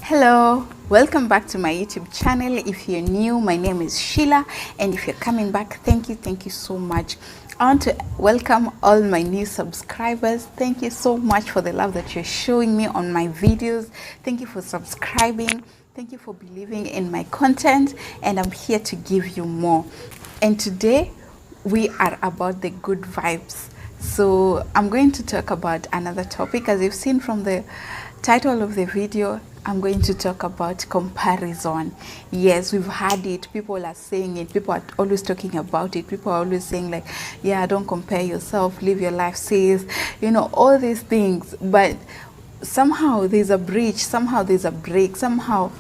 Hello, welcome back to my YouTube channel. If you're new, my name is Sheila, and if you're coming back, thank you so much. I want to welcome all my new subscribers. Thank you so much for the love that you're showing me on my videos. Thank you for subscribing. Thank you for believing in my content, and I'm here to give you more. And today we are about the good vibes. So I'm going to talk about another topic. As you've seen from the title of the video, I'm going to talk about comparison. Yes, we've had it. People are saying it. People are always talking about it. People are always saying like, yeah, don't compare yourself, live your life safe, all these things. But somehow there's a breach, somehow there's a break, somehow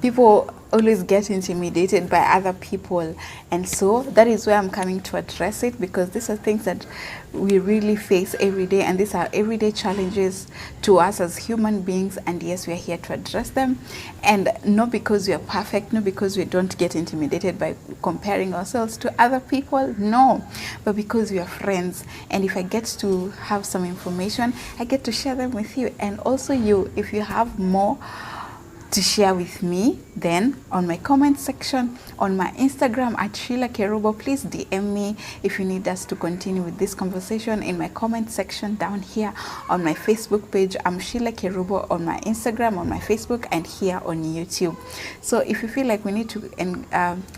people always get intimidated by other people, and so that is where I'm coming to address it, because these are things that we really face every day, and these are everyday challenges to us as human beings. And yes, we are here to address them, and not because we are perfect, not because we don't get intimidated by comparing ourselves to other people, no, but because we are friends. And if I get to have some information, I get to share them with you, and also you, if you have more to share with me, then on my comment section on my Instagram at Sheila Kerubo, please DM me if you need us to continue with this conversation. In my comment section down here on my Facebook page, I'm Sheila Kerubo on my Instagram, on my Facebook, and here on YouTube. So if you feel like we need to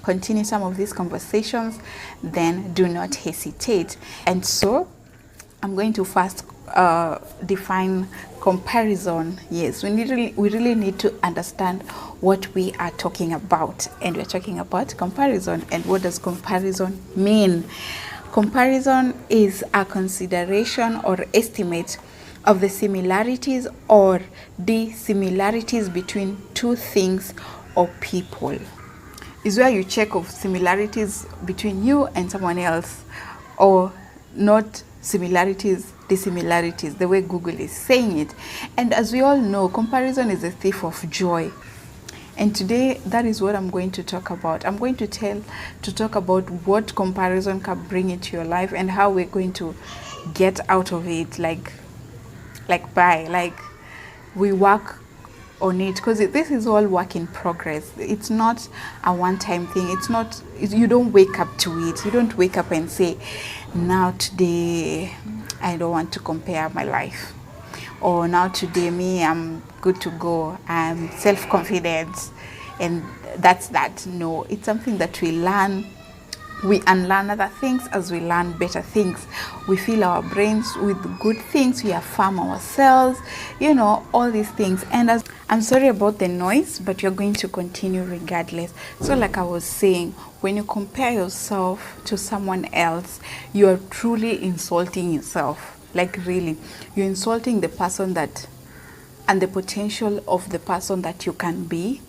continue some of these conversations, then do not hesitate. And so I'm going to first define comparison. Yes, we really need to understand what we are talking about, and we're talking about comparison. And what does comparison mean? Comparison is a consideration or estimate of the similarities or dissimilarities between two things or people. Is where you check of similarities between you and someone else, or not similarities, dissimilarities, the way Google is saying it. And as we all know, comparison is a thief of joy. And today, that is what I'm going to talk about. I'm going to talk about what comparison can bring into your life, and how we're going to get out of it, like we work on it, because this is all work in progress. It's not a one-time thing. You don't wake up to it. You don't wake up and say, now today I don't want to compare my life, or now today I'm good to go, I'm self-confident, and that's that. No, it's something that we learn. We unlearn other things as we learn better things. We fill our brains with good things. We affirm ourselves, all these things. And as I'm sorry about the noise, but you're going to continue regardless. So like I was saying, when you compare yourself to someone else, you are truly insulting yourself. Like really, you're insulting the person and the potential of the person that you can be,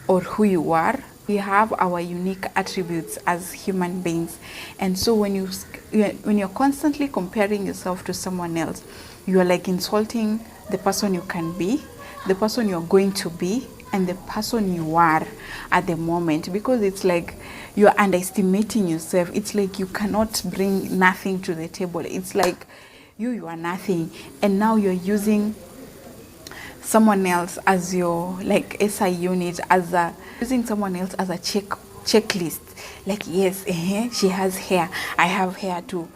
or who you are. We have our unique attributes as human beings, and so when you're constantly comparing yourself to someone else, you are like insulting the person you can be, the person you're going to be, and the person you are at the moment, because it's like you're underestimating yourself. It's like you cannot bring nothing to the table. It's like you are nothing, and now you're using someone else as your SI unit, using someone else as a checklist. Like, yes, she has hair, I have hair too.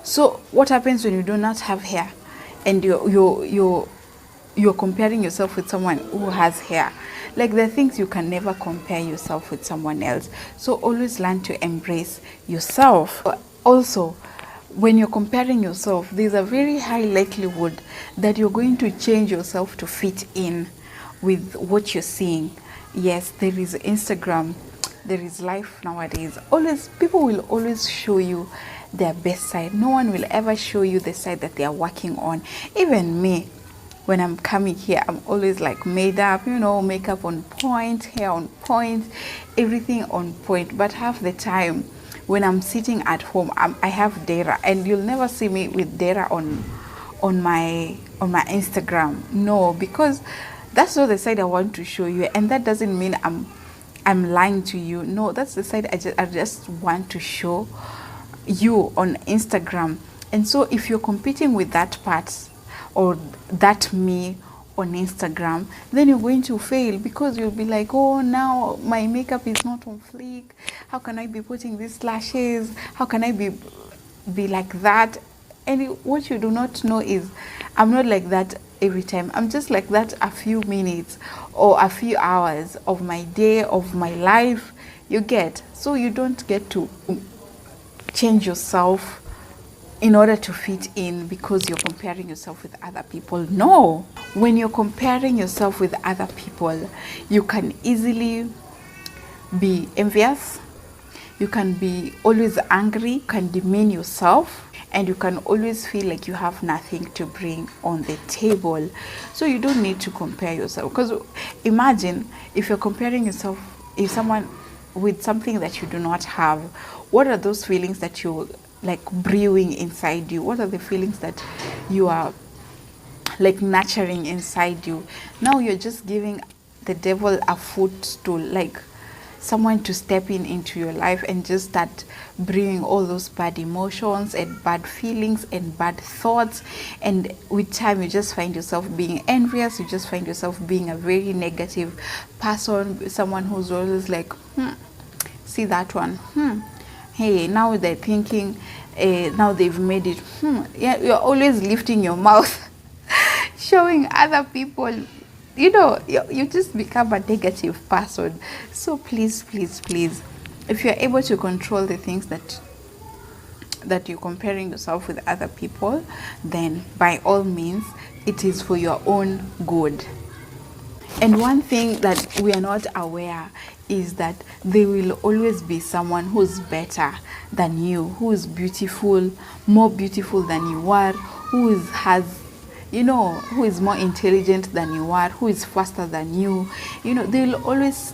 So what happens when you do not have hair, and you're comparing yourself with someone who has hair? Like, the things you can never compare yourself with someone else. So always learn to embrace yourself. Also, when you're comparing yourself, there's a very high likelihood that you're going to change yourself to fit in with what you're seeing. Yes, there is Instagram, there is life nowadays. People will always show you their best side. No one will ever show you the side that they are working on. Even me, when I'm coming here, I'm always like made up, makeup on point, hair on point, everything on point. But half the time, when I'm sitting at home, I have data, and you'll never see me with data on my Instagram. No, because that's not the side I want to show you, and that doesn't mean I'm lying to you. No, that's the side I just want to show you on Instagram. And so if you're competing with that part, or that me, on Instagram, then you're going to fail, because you'll be like, oh, now my makeup is not on fleek. How can I be putting these lashes? How can I be like that? And what you do not know is, I'm not like that every time. I'm just like that a few minutes or a few hours of my day, of my life, you get. So you don't get to change yourself in order to fit in because you're comparing yourself with other people. No. When you're comparing yourself with other people, you can easily be envious. You can be always angry, you can demean yourself, and you can always feel like you have nothing to bring on the table. So you don't need to compare yourself, because imagine if you're comparing yourself with someone with something that you do not have. What are those feelings that you're like brewing inside you? What are the feelings that you are like nurturing inside you? Now you're just giving the devil a footstool, like someone to step into your life and just start bringing all those bad emotions and bad feelings and bad thoughts. And with time, you just find yourself being envious. You just find yourself being a very negative person, someone who's always like, see that one, hey, now they're thinking, now they've made it, yeah, you're always lifting your mouth showing other people, you just become a negative person. So please, please, please, if you're able to control the things that you're comparing yourself with other people, then by all means, it is for your own good. And one thing that we are not aware is that there will always be someone who's better than you, who is beautiful, more beautiful than you are, who is more intelligent than you are, who is faster than you. There'll always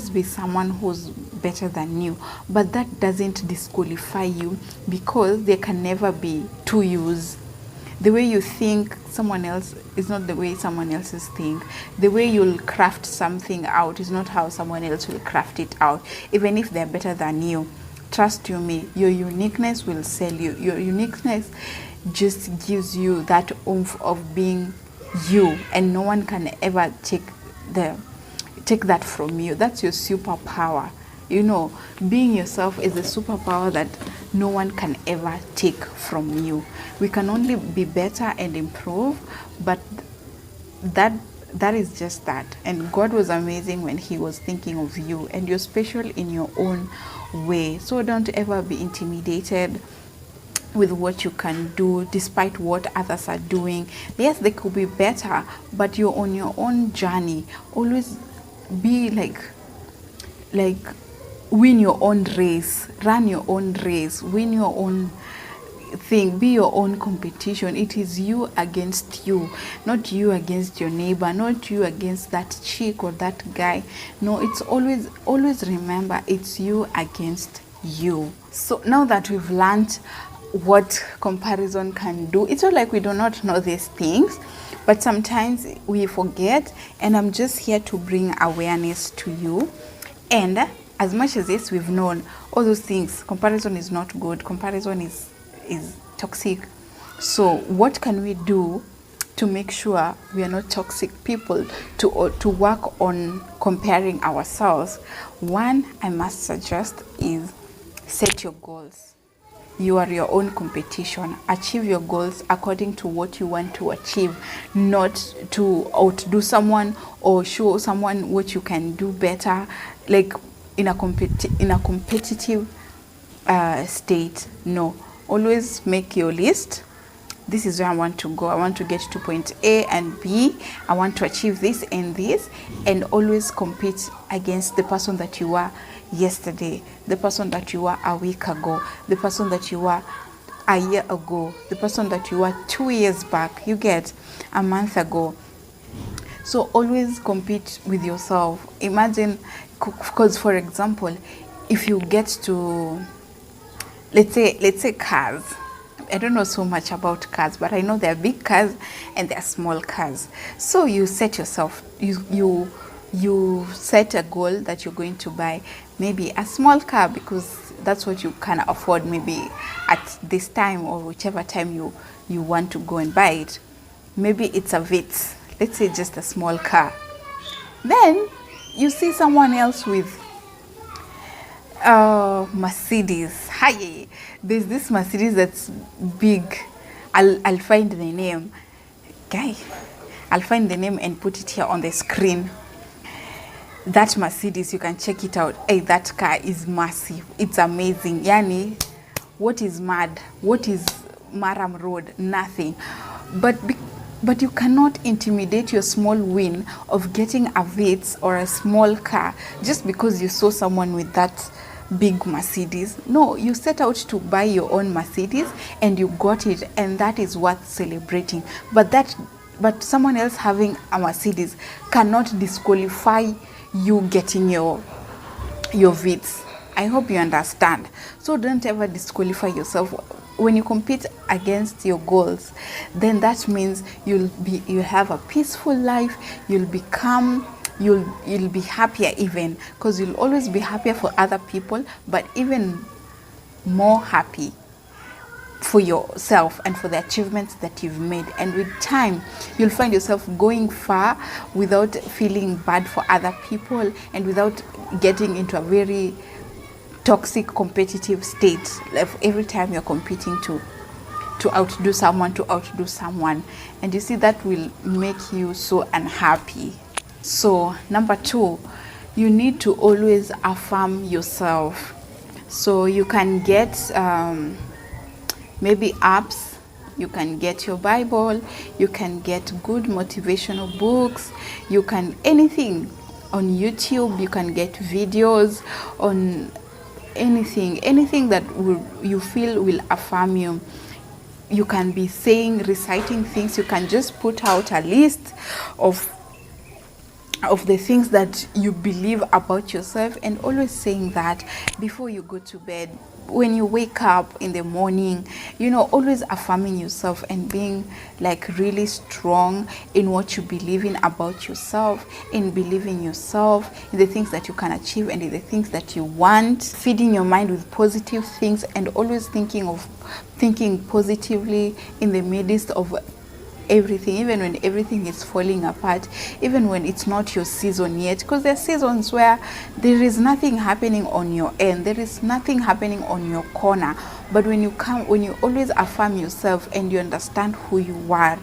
be someone who's better than you, but that doesn't disqualify you, because there can never be two yous. The way you think someone else is not the way someone else's think. The way you'll craft something out is not how someone else will craft it out, even if they're better than you. Trust you me, your uniqueness will sell you. Your uniqueness just gives you that oomph of being you, and no one can ever take that from you. That's your superpower. Being yourself is a superpower that no one can ever take from you. We can only be better and improve, but that is just that. And God was amazing when He was thinking of you, and you're special in your own way. So don't ever be intimidated with what you can do despite what others are doing. Yes, they could be better, but you're on your own journey. Always be like win your own race, run your own race, win your own thing, be your own competition. It is you against you, not you against your neighbor, not you against that chick or that guy. No, it's always remember, it's you against you. So now that we've learned what comparison can do, it's not like we do not know these things, but sometimes we forget, and I'm just here to bring awareness to you. And as much as this we've known all those things, comparison is not good, comparison is toxic. So what can we do to make sure we are not toxic people, to work on comparing ourselves? One I must suggest is set your goals. You are your own competition. Achieve your goals according to what you want to achieve, not to outdo someone or show someone what you can do better, like in a competitive state. No, always make your list. This is where I want to go. I want to get to point A and B. I want to achieve this and this, and always compete against the person that you are yesterday, the person that you were a week ago, the person that you were a year ago, the person that you were 2 years back, you get, a month ago. So always compete with yourself. Imagine, because for example, if you get to, let's say cars. I don't know so much about cars, but I know there are big cars and there are small cars. So you set yourself, you set a goal that you're going to buy maybe a small car, because that's what you can afford maybe at this time or whichever time you want to go and buy it. maybe it's a Vitz, let's say just a small car. Then you see someone else with Mercedes. Hi, there's this Mercedes that's big. I'll find the name. Guy, I'll find the name and put it here on the screen. That Mercedes, you can check it out. Hey, that car is massive. It's amazing. Yani, what is mad? What is Maram Road? Nothing. But you cannot intimidate your small win of getting a Vitz or a small car just because you saw someone with that big Mercedes. No, you set out to buy your own Mercedes and you got it, and that is worth celebrating. But someone else having a Mercedes cannot disqualify you getting your Vitz. I hope you understand. So don't ever disqualify yourself when you compete against your goals. Then that means you'll have a peaceful life. You'll be calm. You'll be happier even, because you'll always be happier for other people, but even more happy for yourself and for the achievements that you've made. And with time, you'll find yourself going far without feeling bad for other people and without getting into a very toxic competitive state every time you're competing to outdo someone, and you see that will make you so unhappy. So number 2, you need to always affirm yourself. So you can get maybe apps, you can get your Bible, you can get good motivational books, you can anything on YouTube, you can get videos on anything that you feel will affirm you. You can be reciting things. You can just put out a list of the things that you believe about yourself, and always saying that before you go to bed, when you wake up in the morning, always affirming yourself and being like really strong in what you believe in about yourself, in believing yourself, in the things that you can achieve and in the things that you want, feeding your mind with positive things and always thinking positively in the midst of everything, even when everything is falling apart, even when it's not your season yet, because there are seasons where there is nothing happening on your end, there is nothing happening on your corner. But when you always affirm yourself and you understand who you are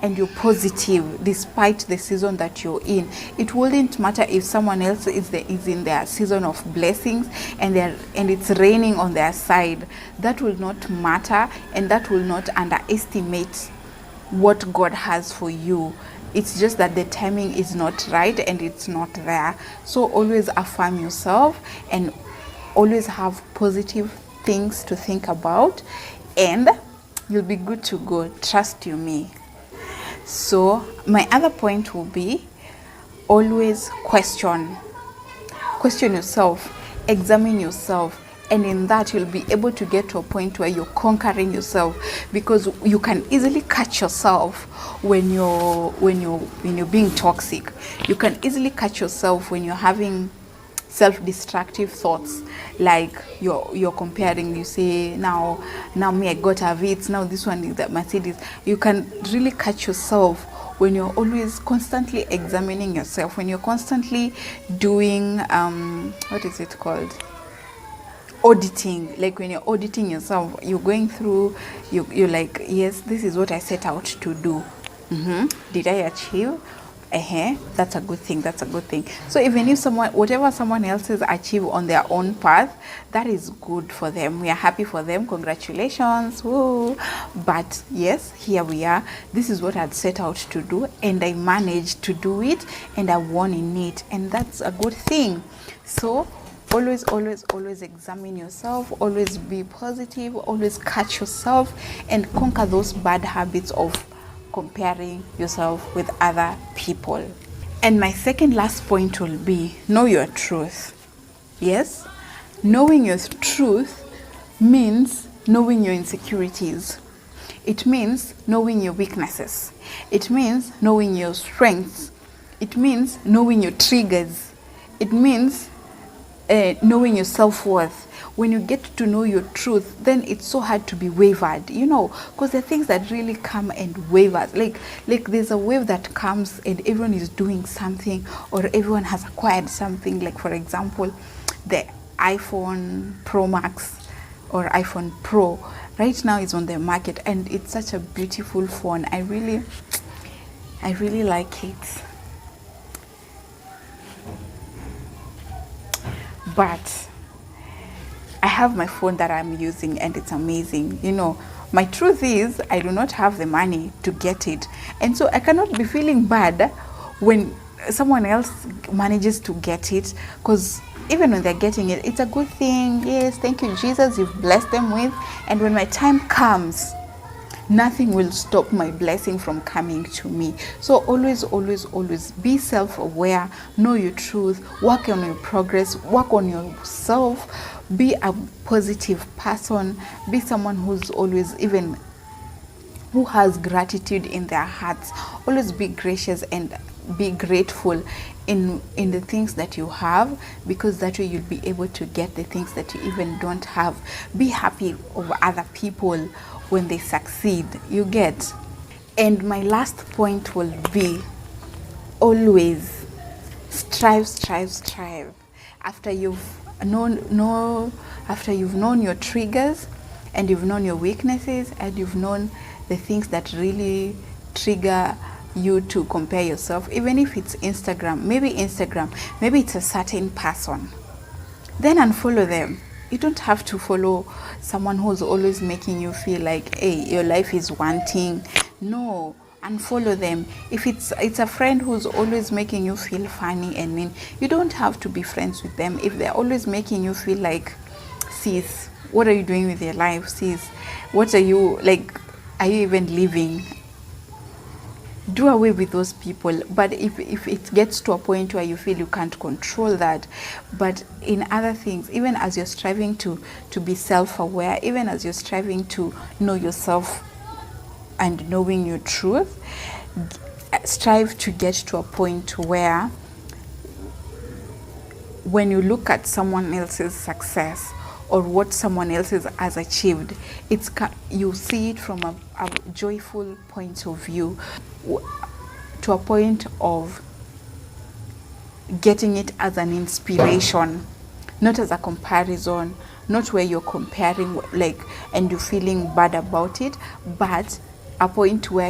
and you're positive despite the season that you're in, it wouldn't matter if someone else is in their season of blessings and it's raining on their side. That will not matter, and that will not underestimate what God has for you. It's just that the timing is not right and it's not there. So always affirm yourself and always have positive things to think about, and you'll be good to go. Trust you me. So my other point will be always question yourself, examine yourself. And in that, you'll be able to get to a point where you're conquering yourself, because you can easily catch yourself when you're being toxic. You can easily catch yourself when you're having self-destructive thoughts, like you're comparing. You say, now me, I got a Vitz, now this one is that Mercedes. You can really catch yourself when you're always constantly examining yourself, when you're constantly doing what is it called? Auditing. Like when you're auditing yourself, you're going through, you're like, yes, this is what I set out to do. Did I achieve? That's a good thing. So even if whatever someone else has achieved on their own path, that is good for them. We are happy for them. Congratulations. Woo. But yes, here we are. This is what I'd set out to do, and I managed to do it, and I won in it, and that's a good thing. So always examine yourself, always be positive, always catch yourself and conquer those bad habits of comparing yourself with other people. And my second last point will be know your truth. Yes, knowing your truth means knowing your insecurities. It means knowing your weaknesses. It means knowing your strengths. It means knowing your triggers. It means knowing your self-worth, when you get to know your truth, then it's so hard to be wavered, you know, because the things that really come and waver, like there's a wave that comes and everyone is doing something, or everyone has acquired something, like for example the iPhone Pro Max or iPhone Pro right now is on the market, and it's such a beautiful phone. I really like it. But I have my phone that I'm using and it's amazing. You know, my truth is I do not have the money to get it. And so I cannot be feeling bad when someone else manages to get it, because even when they're getting it, it's a good thing. Yes, thank you, Jesus, you've blessed them with. And when my time comes, nothing will stop my blessing from coming to me. So always be self-aware, know your truth, work on your progress, work on yourself, be a positive person, be someone who's always, even who has gratitude in their hearts. Always be gracious and be grateful in the things that you have, because that way you'll be able to get the things that you even don't have. Be happy over other people when they succeed, you get. And my last point will be always strive. After you've known your triggers, and you've known your weaknesses, and you've known the things that really trigger you to compare yourself, even if it's Instagram, maybe it's a certain person, then unfollow them. You don't have to follow someone who's always making you feel like, hey, your life is wanting. No, unfollow them. If it's a friend who's always making you feel funny and mean, you don't have to be friends with them. If they're always making you feel like, sis, what are you doing with your life? Sis, what are you, like, are you even living? Do away with those people. But if it gets to a point where you feel you can't control that, but in other things, even as you're striving to be self-aware, even as you're striving to know yourself and knowing your truth, strive to get to a point where when you look at someone else's success or what someone else has achieved, you see it from a joyful point of view, to a point of getting it as an inspiration, not as a comparison, not where you're comparing and you're feeling bad about it, but a point where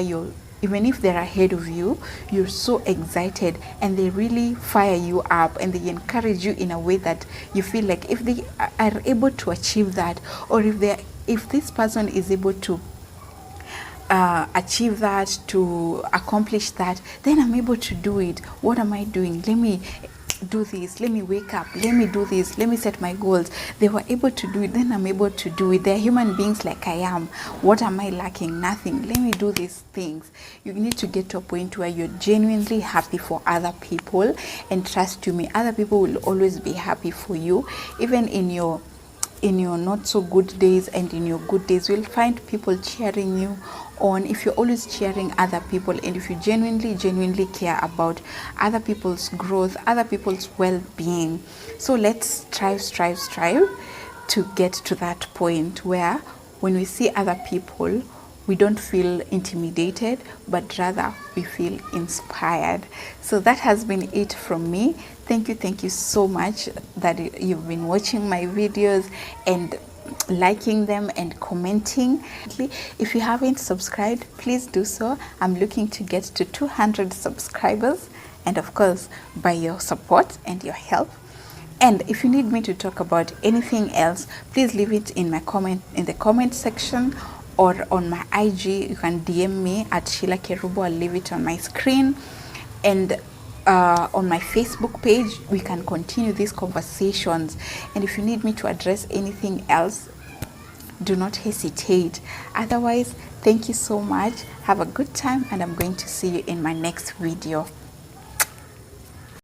even if they're ahead of you, you're so excited, and they really fire you up, and they encourage you in a way that you feel like if they are able to achieve that, or if this person is able to achieve that, to accomplish that, then I'm able to do it. What am I doing? Let me do this. Let me wake up. Let me do this. Let me set my goals. They were able to do it, then I'm able to do it. They're human beings like I am. What am I lacking? Nothing. Let me do these things. You need to get to a point where you're genuinely happy for other people, and trust me, other people will always be happy for you, even in your not so good days and in your good days. You'll find people cheering you on. If you're always cheering other people, and if you genuinely care about other people's growth, other people's well-being, so let's strive to get to that point where when we see other people, we don't feel intimidated, but rather we feel inspired. So that has been it from me. Thank you so much that you've been watching my videos and liking them and commenting. If you haven't subscribed, please do so. I'm looking to get to 200 subscribers, and of course by your support and your help. And if you need me to talk about anything else, please leave it in the comment section, or on my IG. You can DM me at Sheila Kerubo. I'll leave it on my screen. And on my Facebook page, we can continue these conversations. And if you need me to address anything else, do not hesitate. Otherwise, thank you so much. Have a good time, and I'm going to see you in my next video.